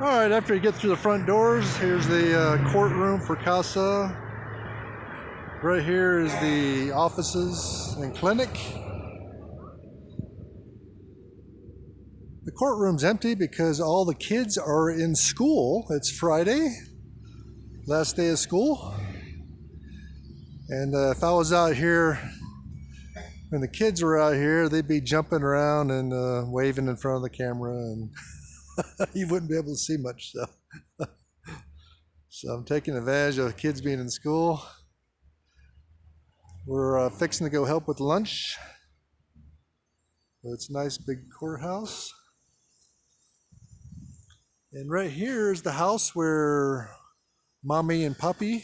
All right, after you get through the front doors, here's the courtroom for Casa. Right here is the offices and clinic. The courtroom's empty because all the kids are in school. It's Friday, last day of school. And if I was out here, when the kids were out here, they'd be jumping around and waving in front of the camera, and you wouldn't be able to see much. So I'm taking advantage of kids being in school. We're fixing to go help with lunch. It's a nice big courthouse. And right here is the house where Mommy and Papi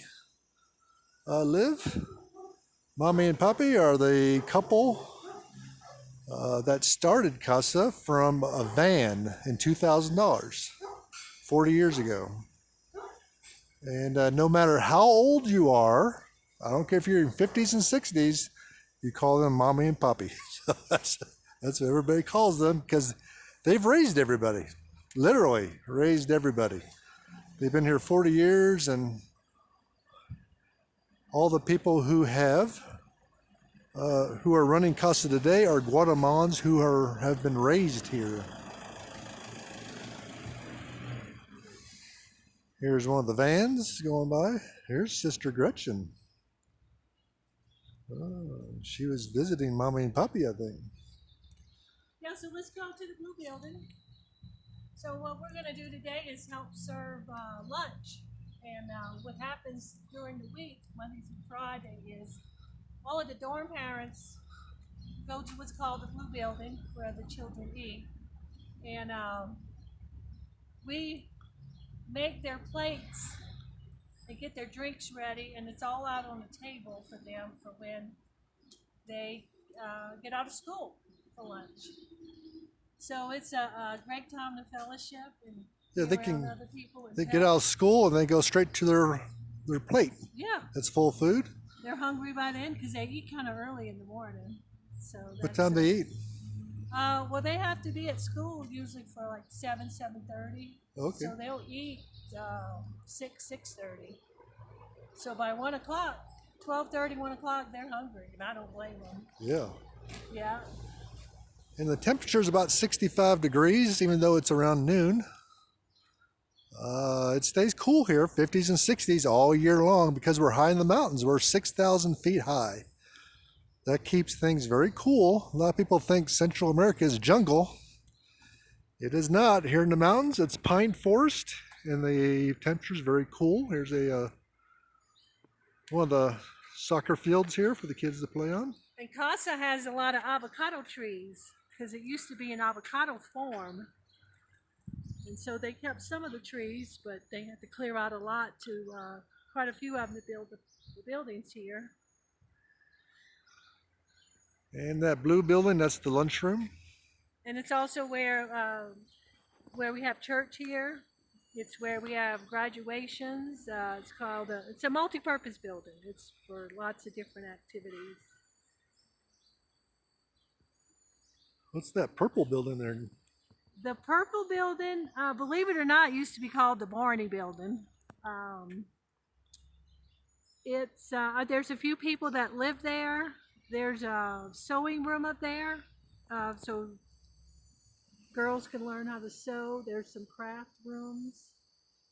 live. Mommy and Papi are the couple that started Casa from a van in $2,000 40 years ago. And no matter how old you are, I don't care if you're in 50s and 60s, you call them Mommy and Papi. So that's what everybody calls them, because they've raised everybody, literally raised everybody. They've been here 40 years, and all the people who are running Casa today are Guatemalans who have been raised here. Here's one of the vans going by. Here's Sister Gretchen. Oh, she was visiting Mommy and Papi, I think. Yeah, so let's go to the blue building. So what we're going to do today is help serve lunch. And what happens during the week, Monday through Friday, is all of the dorm parents go to what's called the blue building, where the children eat. And we make their plates and get their drinks ready, and it's all out on the table for them for when they get out of school for lunch. So it's a great time to fellowship and they around other people. They get out of school and they go straight to their plate. Yeah. That's full of food. They're hungry by then because they eat kind of early in the morning. So what time they eat? Well, they have to be at school usually for like 7:30. Okay. So they'll eat 6:30. So by 1 o'clock, 12:30, 1 o'clock, they're hungry, and I don't blame them. Yeah. Yeah. And the temperature is about 65 degrees, even though it's around noon. It stays cool here, 50s and 60s all year long, because we're high in the mountains. We're 6,000 feet high. That keeps things very cool. A lot of people think Central America is jungle. It is not. Here in the mountains, it's pine forest, and the temperature is very cool. Here's one of the soccer fields here for the kids to play on. And Casa has a lot of avocado trees because it used to be an avocado farm. And so they kept some of the trees, but they had to clear out a lot to quite a few of them to build the buildings here. And that blue building, that's the lunchroom. And it's also where we have church here. It's where we have graduations. It's a multi-purpose building. It's for lots of different activities. What's that purple building there? The purple building, believe it or not, used to be called the Barney building. There's a few people that live there. There's a sewing room up there, so girls can learn how to sew. There's some craft rooms.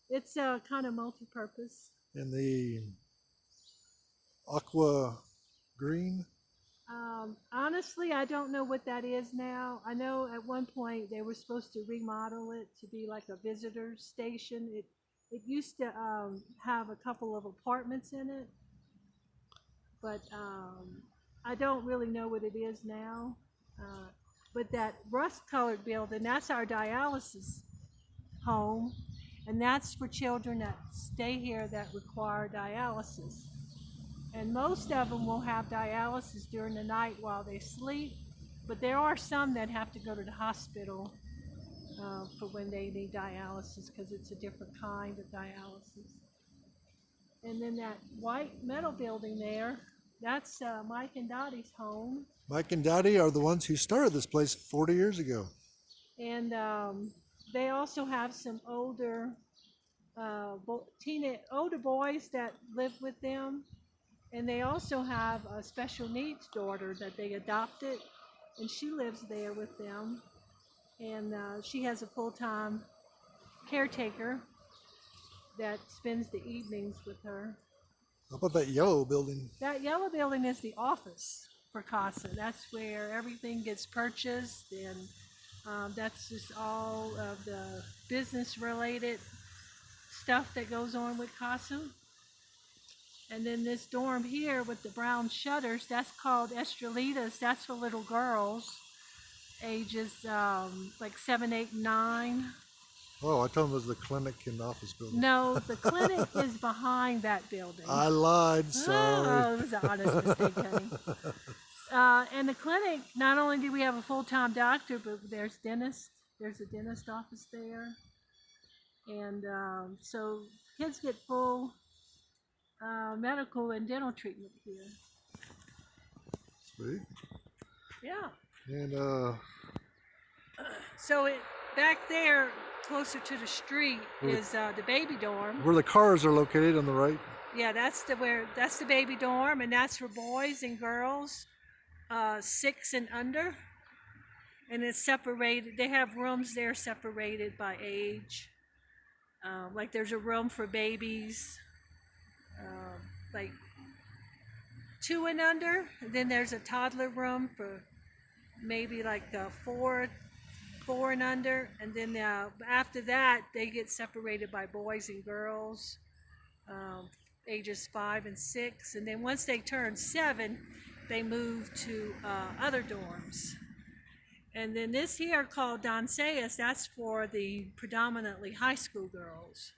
It's kind of multi-purpose. And the aqua green? Honestly, I don't know what that is now. I know at one point they were supposed to remodel it to be like a visitor station. It used to have a couple of apartments in it, but I don't really know what it is now. But that rust-colored building, that's our dialysis home, and that's for children that stay here that require dialysis. And most of them will have dialysis during the night while they sleep, but there are some that have to go to the hospital for when they need dialysis, because it's a different kind of dialysis. And then that white metal building there, that's Mike and Dottie's home. Mike and Dottie are the ones who started this place 40 years ago. And they also have some older older boys that live with them, and they also have a special needs daughter that they adopted, and she lives there with them, and she has a full-time caretaker that spends the evenings with her. How about that yellow building? That yellow building is the office for Casa. That's where everything gets purchased, and that's just all of the business-related stuff that goes on with Casa. And then this dorm here with the brown shutters, that's called Estrelitas. That's for little girls, ages like 7, 8, 9. Oh, I thought it was the clinic and office building. No, the clinic is behind that building. I lied, sorry. Oh, it was an honest mistake, honey. And the clinic, not only do we have a full-time doctor, but there's dentist. There's a dentist office there. And so kids get full medical and dental treatment here. Sweet. Yeah. And So back there, closer to the street, is the baby dorm. where the cars are located on the right. Yeah, that's the baby dorm, and that's for boys and girls, 6 and under. And it's separated. They have rooms there separated by age. Like there's a room for babies, like 2 and under. And then there's a toddler room for maybe like 4 and under. And then after that, they get separated by boys and girls, ages 5 and 6. And then once they turn 7, they move to other dorms. And then this here called Donceas, that's for the predominantly high school girls.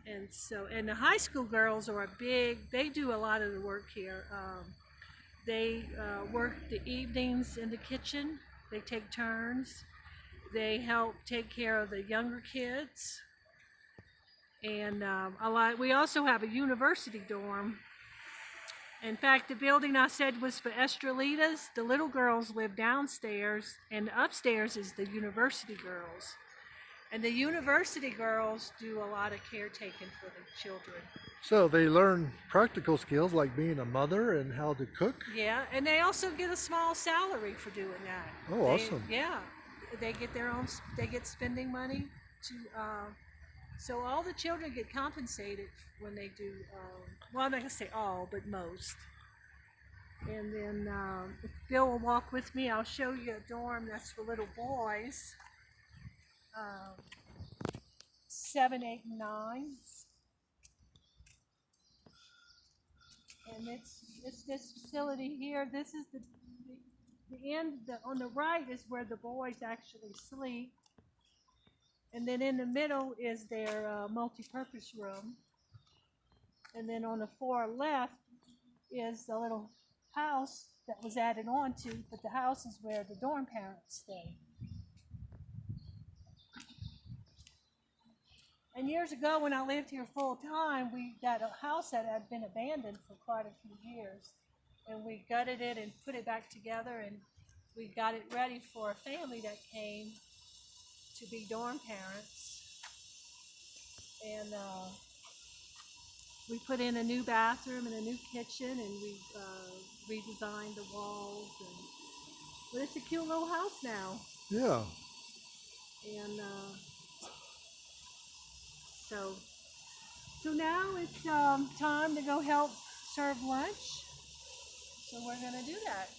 And so, and the high school girls are they do a lot of the work here. They work the evenings in the kitchen. They take turns. They help take care of the younger kids. And we also have a university dorm. In fact, the building I said was for Estrelitas. The little girls live downstairs, and upstairs is the university girls. And the university girls do a lot of caretaking for the children. So they learn practical skills like being a mother and how to cook. Yeah, and they also get a small salary for doing that. Oh, awesome. Yeah, they get they get spending money to, so all the children get compensated when they do, well, I'm not going to say all, but most. And then if Bill will walk with me, I'll show you a dorm that's for little boys, 7, 8, and 9. And it's this facility here. This is the end. On the right is where the boys actually sleep. And then in the middle is their multi-purpose room. And then on the far left is the little house that was added on to, but the house is where the dorm parents stay. And years ago when I lived here full time, that house that had been abandoned for quite a few years. And we gutted it and put it back together, and we got it ready for a family that came to be dorm parents. And we put in a new bathroom and a new kitchen, and we redesigned the walls. But it's a cute little house now. Yeah. And so now it's time to go help serve lunch. So we're going to do that.